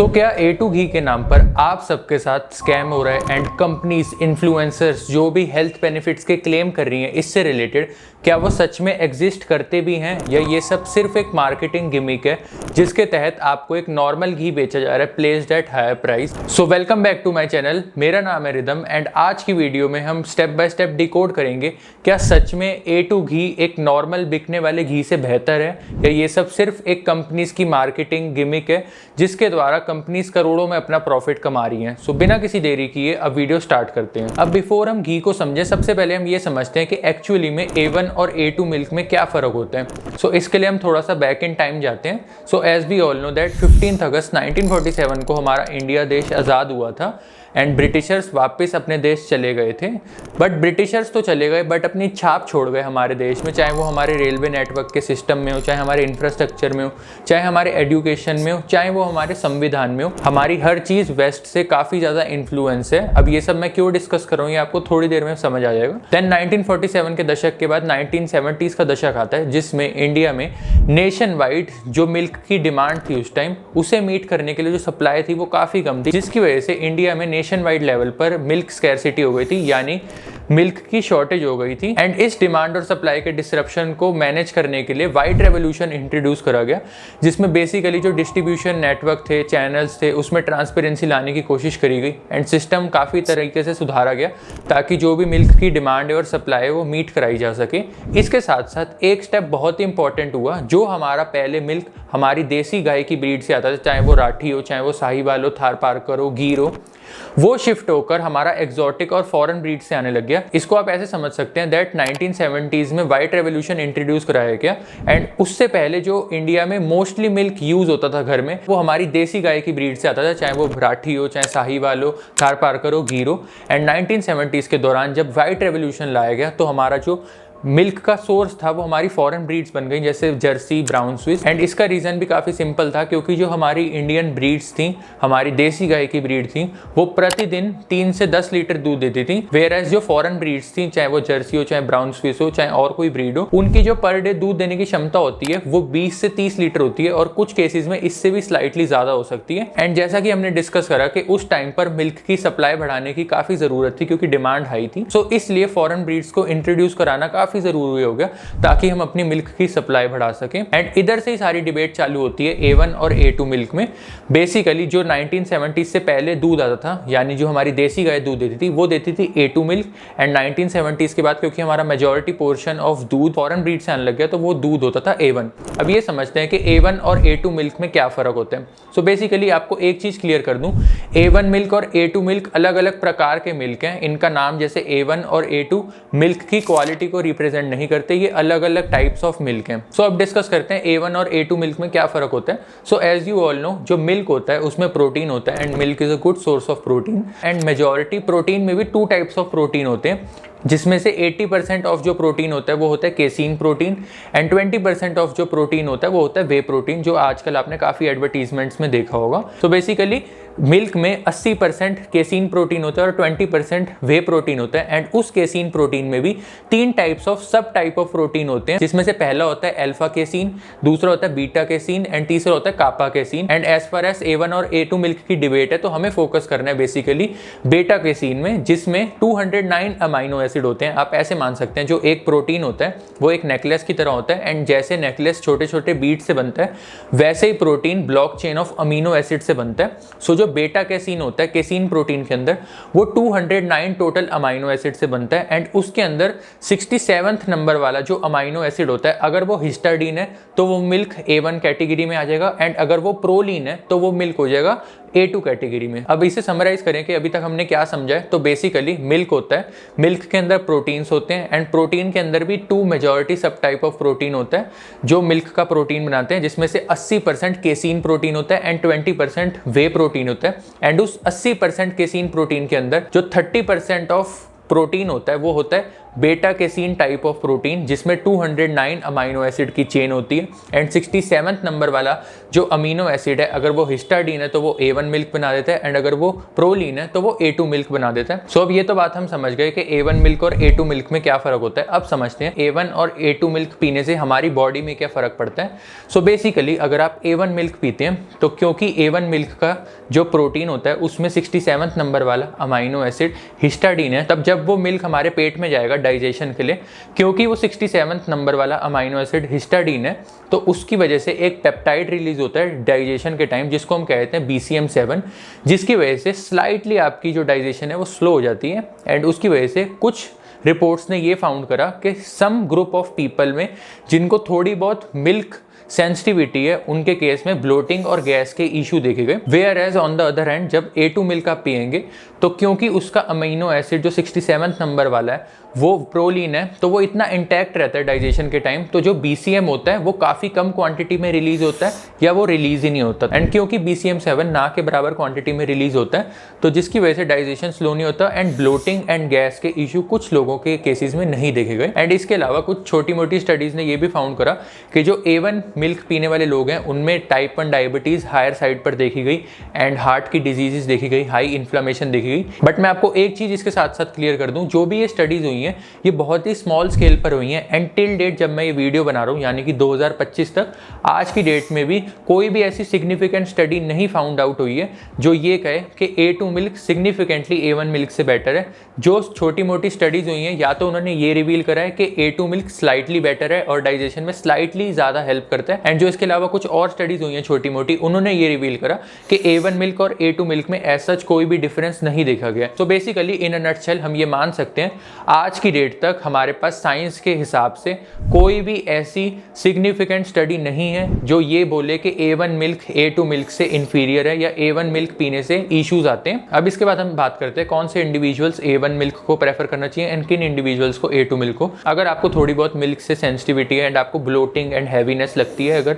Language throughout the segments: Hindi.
क्या A2 घी के नाम पर आप सबके साथ स्कैम हो रहा है एंड कंपनीज इन्फ्लुएंसर्स जो भी हेल्थ बेनिफिट्स के क्लेम कर रही हैं इससे रिलेटेड, क्या वो सच में एग्जिस्ट करते भी हैं या ये सब सिर्फ एक मार्केटिंग गिमिक है जिसके तहत आपको एक नॉर्मल घी बेचा जा रहा है placed at higher price. So welcome back to my channel, मेरा नाम है रिदम एंड आज की वीडियो में हम स्टेप बाय स्टेप डिकोड करेंगे क्या सच में A2 घी एक नॉर्मल बिकने वाले घी से बेहतर है या ये सब सिर्फ एक कंपनीज की मार्केटिंग गिमिक है जिसके द्वारा कंपनीज करोड़ों में अपना प्रॉफिट कमा रही हैं। सो बिना किसी देरी किए अब वीडियो स्टार्ट करते हैं। अब बिफोर हम घी को समझें सबसे पहले हम ये समझते हैं कि एक्चुअली में A1 और A2 मिल्क में क्या फ़र्क होता है। सो इसके लिए हम थोड़ा सा बैक इन टाइम जाते हैं। So as we all know that 15 अगस्त 1947 को हमारा इंडिया देश आज़ाद हुआ था एंड ब्रिटिशर्स वापस अपने देश चले गए थे। बट ब्रिटिशर्स तो चले गए बट अपनी छाप छोड़ गए हमारे देश में, चाहे वो हमारे रेलवे नेटवर्क के सिस्टम में हो, चाहे हमारे इंफ्रास्ट्रक्चर में हो, चाहे हमारे एजुकेशन में हो, चाहे वो हमारे संविधान में हो। हमारी हर चीज़ वेस्ट से काफ़ी ज़्यादा इन्फ्लुएंस है। अब ये सब मैं क्यों डिस्कस कर रहा हूँ ये आपको थोड़ी देर में समझ आ जाएगा। देन 1947 के दशक के बाद 1970s का दशक आता है जिसमें इंडिया में नेशन वाइड जो मिल्क की डिमांड थी उस टाइम, उसे मीट करने के लिए जो सप्लाई थी वो काफ़ी कम थी, जिसकी वजह से इंडिया में नेशन वाइड लेवल पर मिल्क स्कैरसिटी हो गई थी, यानी मिल्क की शॉर्टेज हो गई थी। एंड इस डिमांड और सप्लाई के डिसरप्शन को मैनेज करने के लिए व्हाइट रेवोल्यूशन इंट्रोड्यूस करा गया, जिसमें बेसिकली जो डिस्ट्रीब्यूशन नेटवर्क थे, चैनल्स थे, उसमें ट्रांसपेरेंसी लाने की कोशिश करी गई एंड सिस्टम काफ़ी तरीके से सुधारा गया ताकि जो भी मिल्क की डिमांड है और सप्लाई है वो मीट कराई जा सके। इसके साथ साथ एक स्टेप बहुत ही इंपॉर्टेंट हुआ, जो हमारा पहले मिल्क हमारी देसी गाय की ब्रीड से आता था, चाहे वो राठी हो, चाहे वो साहिवाल हो, थार पारकर हो, गीर हो, वो शिफ्ट होकर हमारा एक्सोटिक और फॉरेन ब्रीड से आने लग गया। इसको आप ऐसे समझ सकते हैं दैट 1970s में व्हाइट रेवोल्यूशन इंट्रोड्यूस कराया गया एंड उससे पहले जो इंडिया में मोस्टली मिल्क यूज होता था घर में वो हमारी देसी गाय की ब्रीड से आता था, चाहे वो राठी हो, चाहे साहिवाल हो, थार पारकर हो, गीर हो। एंड 1970s के दौरान जब व्हाइट रेवोल्यूशन लाया गया तो हमारा जो मिल्क का सोर्स था वो हमारी फॉरेन ब्रीड्स बन गई, जैसे जर्सी, ब्राउन स्विस। एंड इसका रीज़न भी काफ़ी सिंपल था क्योंकि जो हमारी इंडियन ब्रीड्स थी, हमारी देसी गाय की ब्रीड थी, वो प्रतिदिन 3 से 10 लीटर दूध देती थी, वेयर एज जो फॉरेन ब्रीड्स थी, चाहे वो जर्सी हो, चाहे ब्राउन स्विस हो, चाहे और कोई ब्रीड हो, उनकी जो पर डे दूध देने की क्षमता होती है वो 20 से 30 लीटर होती है और कुछ केसेस में इससे भी स्लाइटली ज़्यादा हो सकती है। एंड जैसा कि हमने डिस्कस करा कि उस टाइम पर मिल्क की सप्लाई बढ़ाने की काफ़ी ज़रूरत थी क्योंकि डिमांड हाई थी। सो इसलिए फॉरेन ब्रीड्स को इंट्रोड्यूस कराना काफ़ी ज़रूरी हो गया ताकि हम अपनी मिल्क की सप्लाई बढ़ा सकें। एंड इधर से ही सारी डिबेट चालू होती है A1 और A2 मिल्क में। बेसिकली जो 1970 से पहले दूध आता था, यानी जो हमारी देसी गाय दूध देती थी, वो देती थी A2 मिल्क। एंड 1970s के बाद क्योंकि हमारा मेजॉरिटी पोर्शन ऑफ दूध फॉरेन ब्रीड से आने लग गया तो वो दूध होता था A1। अब ये समझते हैं कि A1 और A2 मिल्क में क्या फ़र्क होता है। सो बेसिकली आपको एक चीज़ क्लियर कर दूँ, A1 मिल्क और A2 मिल्क अलग अलग प्रकार के मिल्क हैं। इनका नाम जैसे A1 और A2 मिल्क की क्वालिटी को रिप्रेजेंट नहीं करते, ये अलग अलग टाइप्स ऑफ मिल्क हैं। सो अब डिस्कस करते हैं A1 और A2 मिल्क में क्या फ़र्क होता है। So as you all know, जो मिल्क होता है उसमें प्रोटीन होता है and milk is a good source of protein. And majority protein में भी 2 टाइप्स ऑफ प्रोटीन होते हैं, जिसमें से 80% ऑफ जो प्रोटीन होता है वो होता है केसीन प्रोटीन एंड 20% ऑफ जो प्रोटीन होता है वो होता है वे प्रोटीन, जो आजकल आपने काफ़ी एडवर्टीजमेंट्स में देखा होगा। तो बेसिकली मिल्क में 80% केसीन प्रोटीन होता है और 20% वे प्रोटीन होता है। एंड उस केसीन प्रोटीन में भी 3 टाइप्स ऑफ सब टाइप ऑफ प्रोटीन होते हैं, जिसमें से पहला होता है अल्फा केसीन, दूसरा होता है बीटा केसीन एंड तीसरा होता है kappa casein. And as far as A1 और A2 मिल्क की डिबेट है तो हमें फोकस करना है बेसिकली बीटा केसीन में, जिसमें 209 अमाइनो एसिड होते हैं। आप ऐसे मान सकते हैं जो एक प्रोटीन होता है वो एक नेकलेस की तरह होता है एंड जैसे नेकलेस छोटे छोटे बीट से बनता है वैसे ही protein block chain of amino acid से बनता है। सो जो बेटा केसीन होता है केसीन प्रोटीन के अंदर वो 209 टोटल अमाइनो एसिड से बनता है एंड उसके अंदर 67th नंबर वाला जो अमाइनो एसिड होता है, अगर वो हिस्टाडीन है तो वो मिल्क A1 कैटेगरी में आ जाएगा एंड अगर वो प्रोलीन है तो वो मिल्क हो जाएगा A2 कैटेगरी में। अब इसे समराइज करें कि अभी तक हमने क्या समझा है, तो बेसिकली मिल्क होता है, मिल्क के अंदर प्रोटीन्स होते हैं एंड प्रोटीन के अंदर भी 2 मेजॉरिटी सब टाइप ऑफ प्रोटीन होता है जो मिल्क का प्रोटीन बनाते हैं, जिसमें से 80% केसीन प्रोटीन होता है एंड 20% वे प्रोटीन होता है। एंड उस 80% केसीन प्रोटीन के अंदर जो 30% ऑफ प्रोटीन होता है वो होता है बेटा कैसीन टाइप ऑफ प्रोटीन जिसमें 209 अमीनो एसिड की चेन होती है एंड 67th नंबर वाला जो अमीनो एसिड है अगर वो हिस्टाडीन है तो वो A1 मिल्क बना देता है एंड अगर वो प्रोलीन है तो वो A2 मिल्क बना देता है। सो अब ये तो बात हम समझ गए कि A1 मिल्क और A2 मिल्क में क्या फ़र्क होता है। अब समझते हैं A1 और A2 मिल्क पीने से हमारी बॉडी में क्या फ़र्क पड़ता है। सो बेसिकली अगर आप A1 मिल्क पीते हैं तो क्योंकि A1 मिल्क का जो प्रोटीन होता है उसमें 67th नंबर वाला अमीनो एसिड हिस्टाडीन है, तब जब वो मिल्क हमारे पेट में जाएगा डाइजेशन के लिए, क्योंकि वो 67th नंबर वाला अमीनो एसिड हिस्टाडीन है तो उसकी वजह से एक पेप्टाइड रिलीज होता है डाइजेशन के टाइम जिसको हम कहते हैं BCM7, जिसकी वजह से स्लाइटली आपकी जो डाइजेशन है वो स्लो हो जाती है। एंड उसकी वजह से कुछ रिपोर्ट्स ने ये फाउंड करा कि सम ग्रुप ऑफ पीपल में जिनको थोड़ी बहुत मिल्क सेंसिटिविटी है उनके केस में ब्लोटिंग और गैस के इशू देखे गए। Whereas on the other hand जब A2 मिल्क आप पिएंगे तो क्योंकि उसका अमीनो एसिड जो 67th नंबर वाला है वो प्रोलीन है तो वो इतना इंटैक्ट रहता है डाइजेशन के टाइम, तो जो BCM होता है वो काफ़ी कम क्वांटिटी में रिलीज होता है या वो रिलीज ही नहीं होता। एंड क्योंकि BCM7 ना के बराबर क्वांटिटी में रिलीज होता है तो जिसकी वजह से डाइजेशन स्लो नहीं होता एंड ब्लोटिंग एंड गैस के इशू कुछ लोगों के केसेस में नहीं देखे गए। एंड इसके अलावा कुछ छोटी मोटी स्टडीज़ ने ये भी फाउंड करा कि जो A1 मिल्क पीने वाले लोग हैं उनमें टाइप 1 डायबिटीज़ हायर साइड पर देखी गई एंड हार्ट की डिजीजेस देखी गई, हाई इन्फ्लेमेशन देखी गई। बट मैं आपको एक चीज़ इसके साथ साथ क्लियर कर दूं, जो भी ये स्टडीज़ हुई हैं ये बहुत ही स्मॉल स्केल पर हुई हैं एंड टिल डेट जब मैं ये वीडियो बना रहा हूँ यानी कि 2025 तक आज की डेट में भी कोई भी ऐसी सिग्निफिकेंट स्टडी नहीं फाउंड आउट हुई है जो ये कहे कि A2 milk significantly A1 milk से बेटर है। जो छोटी मोटी स्टडीज़ हुई हैं या तो उन्होंने ये रिवील करा है कि A2 मिल्क स्लाइटली बेटर है और डाइजेशन में स्लाइटली ज़्यादा हेल्प करता है, एंड जो इसके अलावा कुछ और स्टडीज़ हुई हैं छोटी मोटी उन्होंने ये रिवील करा कि A1 मिल्क और A2 मिल्क में एज सच कोई भी डिफरेंस नहीं देखा गया। तो बेसिकली इन अ नटशेल हम ये मान सकते हैं आज की डेट तक हमारे पास साइंस के हिसाब से कोई भी ऐसी सिग्निफिकेंट स्टडी नहीं है जो ये बोले कि A1 मिल्क A2 मिल्क से इंफीरियर है या A1 मिल्क पीने से इश्यूज आते हैं। अब इसके बाद हम बात करते हैं कौन से इंडिविजुअल्स A1 मिल्क को प्रेफर करना चाहिए एंड किन इंडिविजुअल्स को A2 मिल्क को। अगर आपको थोड़ी बहुत मिल्क से सेंसिटिविटी है एंड आपको ब्लोटिंग एंड हैवीनेस लगती है अगर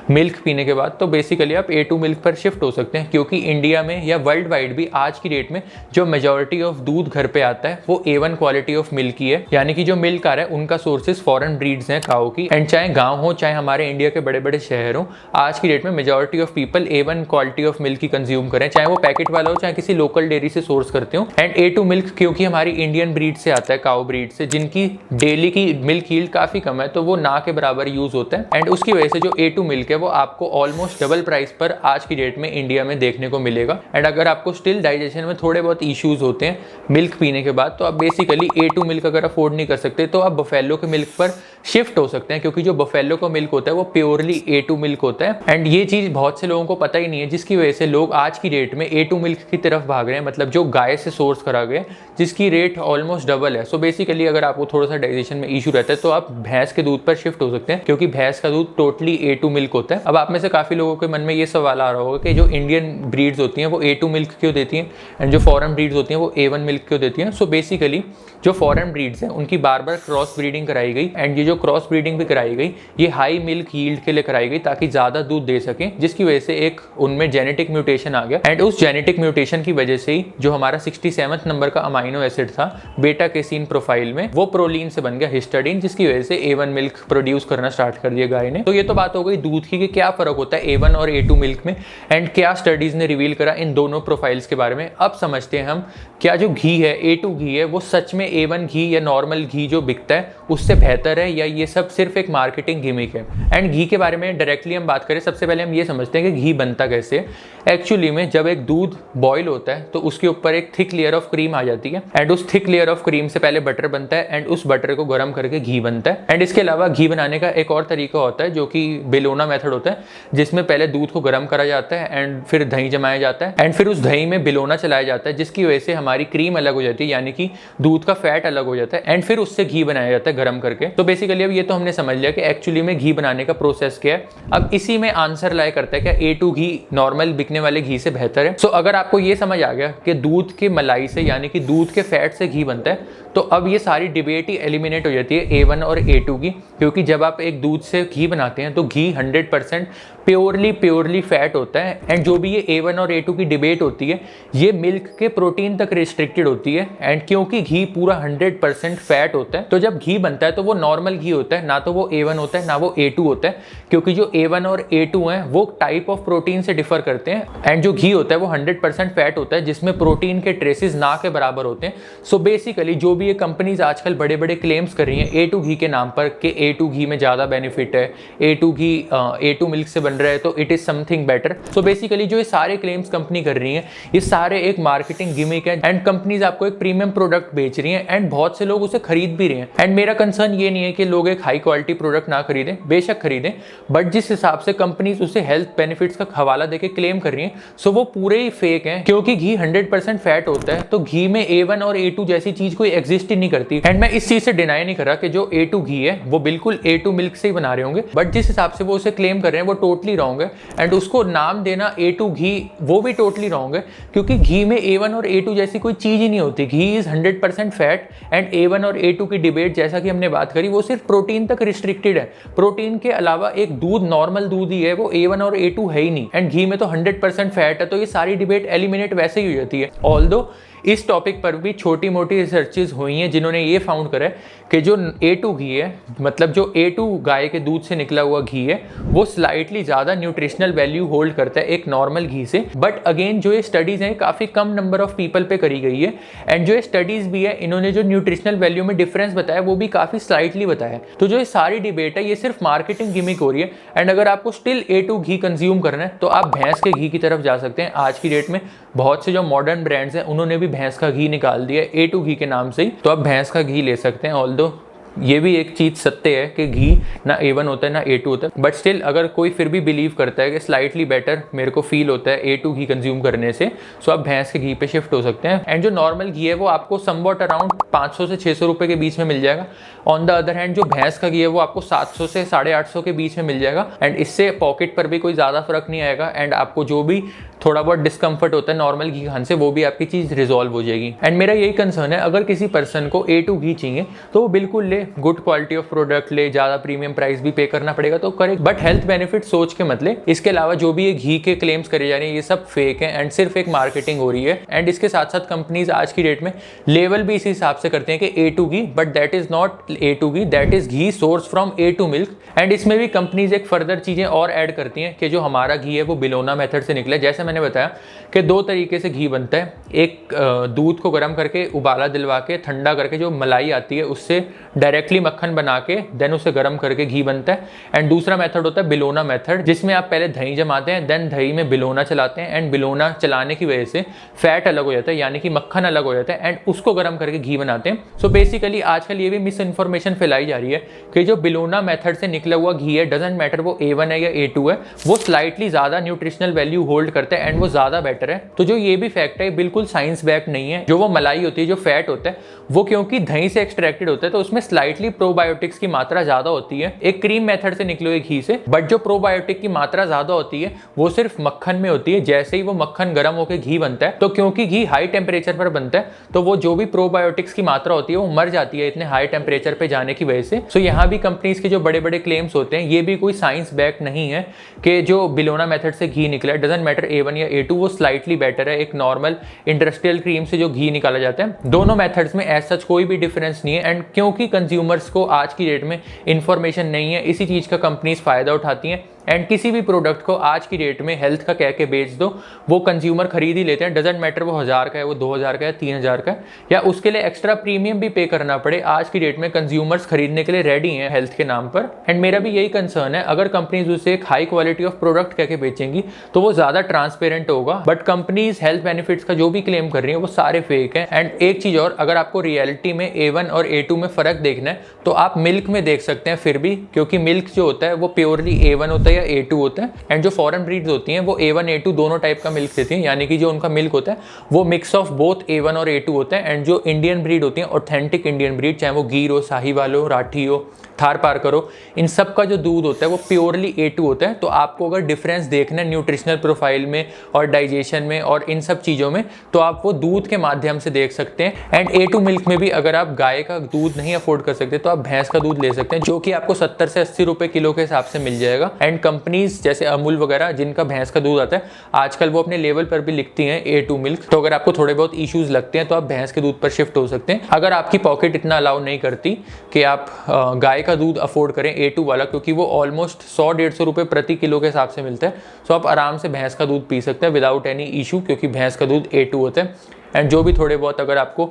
मिल्क पीने के बाद तो बेसिकली आप A2 मिल्क पर शिफ्ट हो सकते हैं, क्योंकि इंडिया में या वर्ल्ड वाइड भी आज की डेट में जो मेजॉरिटी ऑफ दूध घर पे आता है वो A1 क्वालिटी ऑफ मिल्क ही है, यानी कि जो मिल्क आ रहा है उनका सोर्सेज फॉरेन ब्रीड्स हैं काऊ की। एंड चाहे गांव हो चाहे हमारे इंडिया के बड़े बड़े शहर हो, आज की डेट में majority of people A1 quality of milk he consume करें, चाहे वो पैकेट वाला हो चाहे किसी लोकल डेयरी से सोर्स करते हो। एंड A2 मिल्क क्योंकि हमारी इंडियन ब्रीड से आता है, काऊ ब्रीड से, जिनकी डेली की मिल्क यील्ड काफी कम है तो वो ना के बराबर यूज होता है। एंड उसकी वजह से जो A2 मिल्क है वो आपको ऑलमोस्ट डबल प्राइस पर आज की डेट में इंडिया में देखने को मिलेगा। एंड अगर आपको स्टिल डाइजेशन में थोड़े बहुत इश्यूज होते हैं मिल्क पीने के बाद तो आप बेसिकली A2 मिल्क अगर अफोर्ड नहीं कर सकते तो आप बफेलो के मिल्क पर शिफ्ट हो सकते हैं, क्योंकि जो बफेलो का मिल्क होता है वो प्योरली A2 मिल्क होता है। एंड ये चीज़ बहुत से लोगों को पता ही नहीं है, जिसकी वजह से लोग आज की डेट में A2 मिल्क की तरफ भाग रहे हैं, मतलब जो गाय से सोर्स करा गया जिसकी रेट ऑलमोस्ट डबल है। सो बेसिकली अगर आपको थोड़ा सा डाइजेशन में इशू रहता है तो आप भैंस के दूध पर शिफ्ट हो सकते हैं, क्योंकि भैंस का दूध टोटली A2 मिल्क होता है। अब आप में से काफ़ी लोगों के मन में ये सवाल आ रहा होगा कि जो इंडियन ब्रीड्स होती हैं वो A2 मिल्क क्यों देती हैं एंड जो फॉरेन ब्रीड्स होती हैं वो A1 मिल्क क्यों देती हैं। सो बेसिकली जो फॉरेन ब्रीड्स हैं उनकी बार बार क्रॉस ब्रीडिंग कराई गई एंड ये जो क्रॉस ब्रीडिंग भी कराई गई ये हाई मिल्क यील्ड के लिए कराई गई ताकि ज़्यादा दूध दे सकें, जिसकी वजह से एक उनमें जेनेटिक म्यूटेशन आ गया। एंड उस जेनेटिक म्यूटेशन की वजह से ही जो हमारा 67th नंबर का अमीनो एसिड था बेटा कैसीन प्रोफाइल में वो प्रोलीन से बन गया हिस्टाडीन, जिसकी वजह से A1 मिल्क प्रोड्यूस करना स्टार्ट कर दिया गाय ने। तो ये तो बात हो गई दूध की कि क्या फ़र्क होता है A1 और A2 मिल्क में एंड क्या स्टडीज़ ने रिवील करा इन दोनों प्रोफाइल्स के बारे में। अब समझते हैं हम क्या जो घी है A2 घी है वो सच में A1 घी या नॉर्मल घी जो बिकता है उससे बेहतर है या ये सब सिर्फ एक मार्केटिंग गिमिक है। एंड घी के बारे में डायरेक्टली हम बात करें, सबसे पहले हम ये समझते हैं कि घी बनता कैसे है। एक्चुअली में जब एक दूध बॉयल होता है तो उसके ऊपर एक थिक लेयर ऑफ क्रीम आ जाती है एंड उस थिक लेयर ऑफ क्रीम से पहले बटर बनता है एंड उस बटर को गर्म करके घी बनता है। एंड इसके अलावा घी बनाने का एक और तरीका होता है जो कि बेलोना मेथड होता है, जिसमें पहले दूध को गर्म करा जाता है एंड फिर दही जमाया जाता है एंड फिर उस दही में बेलोना चलाया जाता है, जिसकी वजह से हमारी क्रीम अलग हो जाती है, यानी कि दूध का फैट अलग हो जाता है एंड फिर उससे घी बनाया जाता है गर्म करके। तो बेसिकली अब ये तो हमने समझ लिया कि एक्चुअली में घी बनाने का प्रोसेस क्या है। अब इसी में आंसर लाया करता है क्या A2 घी नॉर्मल बिकने दिखने वाले घी से बेहतर है। सो अगर आपको ये समझ आ गया कि दूध के मलाई से यानी कि दूध के फैट से घी बनता है, तो अब ये सारी डिबेट ही एलिमिनेट हो जाती है A1 और A2 की, क्योंकि जब आप एक दूध से घी बनाते हैं तो घी 100% प्योरली फैट होता है। एंड जो भी ये A1 और A2 की डिबेट होती है ये मिल्क के प्रोटीन तक रिस्ट्रिक्टेड होती है। एंड क्योंकि घी पूरा 100% फैट होता है, तो जब घी बनता है तो वो नॉर्मल घी होता है, ना तो वो A1 होता है ना वो A2 होता है, क्योंकि जो A1 और A2 हैं वो टाइप ऑफ प्रोटीन से डिफर करते हैं। एंड जो घी होता है वो 100% फैट होता है, जिसमें प्रोटीन के ट्रेसेस ना के बराबर होते हैं। सो बेसिकली जो भी ये कंपनीज आजकल बड़े बड़े क्लेम्स कर रही हैं A2 घी के नाम पर कि A2 घी में ज़्यादा बेनिफिट है, A2 घी A2 मिल्क से बन रहा है तो it is something better. So basically जो ये सारे क्लेम्स कंपनी कर रही हैं ये सारे एक मार्केटिंग गिमिक है। एंड कंपनीज आपको एक प्रीमियम प्रोडक्ट बेच रही हैं एंड बहुत से लोग उसे खरीद भी रहे हैं। एंड मेरा कंसर्न ये नहीं है कि लोग एक हाई क्वालिटी प्रोडक्ट ना खरीदें, बेशक खरीदें, बट जिस हिसाब से कंपनीज उसे हेल्थ बेनिफिट्स का हवाला देके क्लेम कर रही हैं सो वो पूरे ही फेक हैं। क्योंकि घी 100% फैट होता है तो घी में A1 और A2 जैसी चीज कोई एग्जिस्ट ही नहीं करती। एंड मैं इस चीज से डिनाई नहीं कर रहा कि जो A2 घी है वो बिल्कुल A2 मिल्क से ही बना रहे होंगे, बट जिस हिसाब से वो उसे क्लेम कर रहे हैं वो टोटली रॉन्ग है। एंड उसको नाम देना A2 घी वो भी टोटली रॉन्ग है, क्योंकि घी में A1 और A2 जैसी कोई चीज ही नहीं होती। घी इज 100% फैट एंड A1 और A2 की डिबेट जैसा कि हमने बात करी वो सिर्फ प्रोटीन तक रिस्ट्रिक्टेड है। प्रोटीन के अलावा एक दूध नॉर्मल दूध ही है, वो A1 और A2 है ही नहीं। एंड घी में तो 100% फैट है, तो ये सारी डिबेट एलिमिनेट वैसे ही हो जाती है। ऑल्दो इस टॉपिक पर भी छोटी मोटी रिसर्चेज हुई हैं जिन्होंने ये फाउंड करा है कि जो A2 घी है, मतलब जो A2 गाय के दूध से निकला हुआ घी है, वो स्लाइटली ज़्यादा न्यूट्रिशनल वैल्यू होल्ड करता है एक नॉर्मल घी से। बट अगेन जो ये स्टडीज़ हैं काफ़ी कम नंबर ऑफ पीपल पे करी गई है। एंड जो ये स्टडीज़ भी है इन्होंने जो न्यूट्रिशनल वैल्यू में डिफरेंस बताया वो भी काफ़ी स्लाइटली बताया। तो जो ये सारी डिबेट है ये सिर्फ मार्केटिंग गिमिक हो रही है। एंड अगर आपको स्टिल A2 घी कंज्यूम करना है तो आप भैंस के घी की तरफ जा सकते हैं। आज की डेट में बहुत से जो मॉडर्न ब्रांड्स हैं उन्होंने भी भैंस का घी निकाल दिया है A2 घी के नाम से ही, तो आप भैंस का घी ले सकते हैं। ऑल्दो ये भी एक चीज़ सत्य है कि घी ना A1 होता है ना A2 होता है, बट स्टिल अगर कोई फिर भी बिलीव करता है कि स्लाइटली बेटर मेरे को फील होता है A2 घी कंज्यूम करने से, सो आप भैंस के घी पे शिफ्ट हो सकते हैं। एंड जो नॉर्मल घी है वो आपको समवॉट अराउंड 500 से 600 रुपये के बीच में मिल जाएगा। ऑन द अदर हैंड जो भैंस का घी है वो आपको 700 से 850 के बीच में मिल जाएगा। एंड इससे पॉकेट पर भी कोई ज़्यादा फर्क नहीं आएगा। एंड आपको जो भी थोड़ा बहुत डिस्कम्फर्ट होता है नॉर्मल घी खाने से वो भी आपकी चीज़ रिजॉल्व हो जाएगी। एंड मेरा यही कंसर्न है, अगर किसी पर्सन को A2 घी चाहिए तो वो बिल्कुल ले, गुड क्वालिटी ऑफ प्रोडक्ट ले, ज़्यादा प्रीमियम प्राइस भी पे करना पड़ेगा तो करे, बट हेल्थ बेनिफिट सोच के मत ले। इसके अलावा जो भी ये घी के क्लेम्स करे जा रहे हैं ये सब फेक है एंड सिर्फ एक मार्केटिंग हो रही है। एंड इसके साथ साथ कंपनीज आज की डेट में लेवल भी इसी हिसाब से करते हैं कि A2 ghee, but that is not A2 ghee, that is ghee source from A2 milk. And इसमें भी कंपनीज एक फर्दर चीज़ें और ऐड करती हैं कि जो हमारा घी है वो बिलोना मेथड से निकला है। जैसे मैंने बताया कि दो तरीके से घी बनता है, एक दूध को गर्म करके उबाला दिलवा के ठंडा करके जो मलाई आती है उससे डायरेक्टली मक्खन बना के देन उसे गर्म करके घी बनता है। एंड दूसरा मेथड होता है बिलोना मेथड, जिसमें आप पहले दही जमाते हैं देन दही में बिलोना चलाते हैं एंड बिलोना चलाने की वजह से फैट अलग हो जाता है, यानी कि मक्खन अलग हो जाता है एंड उसको गर्म करके घी बनाते हैं। सो बेसिकली आजकल ये भी मिस इन्फॉर्मेशन फैलाई जा रही है कि जो बिलोना मेथड से निकला हुआ घी है, डजेंट मैटर वो A1 है या A2 है, वो स्लाइटली ज़्यादा न्यूट्रिशनल वैल्यू होल्ड करता है एंड वो ज़्यादा बेटर है। तो जो ये भी फैक्ट है बिल्कुल साइंस बैक नहीं है। जो वो मलाई होती है, जो फैट होता है, वो क्योंकि दही से एक्सट्रैक्टेड होता है तो उसमें स्लाइटली प्रोबायोटिक्स की मात्रा ज्यादा होती है एक क्रीम मेथड से निकले हुए घी से, बट जो प्रोबायोटिक की मात्रा ज्यादा होती है वो सिर्फ मक्खन में होती है। जैसे ही वो मक्खन गर्म होकर घी बनता है तो क्योंकि घी हाई टेम्परेचर पर बनता है तो वो जो भी प्रोबायोटिक्स की मात्रा होती है वो मर जाती है इतने हाई टेम्परेचर पे जाने की वजह से। सो यहाँ भी कंपनीज के जो बड़े बड़े क्लेम्स होते हैं ये भी कोई साइंस बैक नहीं है कि जो बिलोना मेथड से घी निकला है, डजंट मैटर A1 या A2, वो स्लाइटली बेटर है एक नॉर्मल इंडस्ट्रियल क्रीम से जो घी निकाला जाता है। दोनों मेथड्स में एज सच कोई भी डिफरेंस नहीं है। एंड क्योंकि कंज्यूमर्स को आज की डेट में इंफॉर्मेशन नहीं है, इसी चीज़ का कंपनीज फायदा उठाती हैं एंड किसी भी प्रोडक्ट को आज की डेट में हेल्थ का कह के बेच दो वो कंज्यूमर खरीद ही लेते हैं। डजंट मैटर वो 1000 का है, वो 2000 का है, 3000 का है, या उसके लिए एक्स्ट्रा प्रीमियम भी पे करना पड़े, आज की डेट में कंज्यूमर्स खरीदने के लिए रेडी हैं हेल्थ के नाम पर। एंड मेरा भी यही कंसर्न है, अगर कंपनीज उसे एक हाई क्वालिटी ऑफ प्रोडक्ट कह के बेचेंगी तो वो ज़्यादा ट्रांसपेरेंट होगा, बट कंपनीज हेल्थ बेनिफिट्स का जो भी क्लेम कर रही है वो सारे फेक हैं। एंड एक चीज़ और, अगर आपको रियलिटी में A1 और A2 में फ़र्क देखना है तो आप मिल्क में देख सकते हैं फिर भी, क्योंकि मिल्क जो होता है वो प्योरली A1 होता है या A2 होता है। एंड जो फॉरेन ब्रीड्स होती हैं वो A1 A2 दोनों टाइप का मिल्क देती हैं, यानी कि जो उनका मिल्क होता है वो मिक्स ऑफ बोथ A1 और A2 होता है। एंड जो इंडियन ब्रीड होती है, ऑथेंटिक इंडियन ब्रीड, चाहे वो गिर हो, साहिवाल हो, राठी हो, थार पारकर हो, इन सब का जो दूध होता है वो प्योरली A2 होता है। तो आपको अगर डिफरेंस देखना है न्यूट्रिशनल प्रोफाइल में और डाइजेशन में और इन सब चीज़ों में, तो आप वो दूध के माध्यम से देख सकते हैं। एंड A2 मिल्क में भी अगर आप गाय का दूध नहीं अफोर्ड कर सकते तो आप भैंस का दूध ले सकते हैं, जो कि आपको 70 से 80 रुपए किलो के हिसाब से मिल जाएगा। एंड कंपनीज जैसे अमूल वगैरह जिनका भैंस का दूध आता है, आजकल वो अपने लेवल पर भी लिखती हैं A2 मिल्क। तो अगर आपको थोड़े बहुत इश्यूज लगते हैं तो आप भैंस के दूध पर शिफ्ट हो सकते हैं। अगर आपकी पॉकेट इतना अलाउ नहीं करती कि आप गाय का दूध अफोर्ड करें A2 वाला, क्योंकि वो ऑलमोस्ट 100-150 रुपए प्रति किलो के हिसाब से मिलता है, तो आप आराम से भैंस का दूध पी सकते हैं विदाउट एनी इशू, क्योंकि भैंस का दूध A2 होता है। एंड जो भी थोड़े बहुत अगर आपको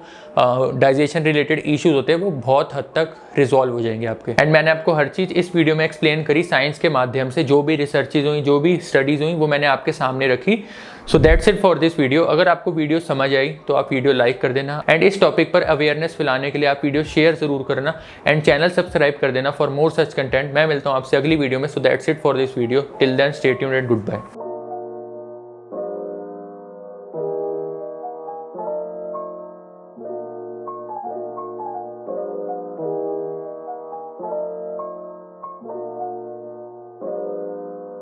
डाइजेशन रिलेटेड इश्यूज होते हैं वो बहुत हद तक रिजॉल्व हो जाएंगे आपके। एंड मैंने आपको हर चीज़ इस वीडियो में एक्सप्लेन करी साइंस के माध्यम से, जो भी रिसर्चेज हुई, जो भी स्टडीज़ हुई, वो मैंने आपके सामने रखी। सो that's it for this video. अगर आपको वीडियो समझ आई तो आप वीडियो लाइक कर देना, एंड इस टॉपिक पर अवेयरनेस फैलाने के लिए आप वीडियो शेयर जरूर करना, एंड चैनल सब्सक्राइब कर देना फॉर मोर सच कंटेंट। मैं मिलता हूँ आपसे अगली वीडियो में। So that's it for this video. Till then stay tuned and good bye.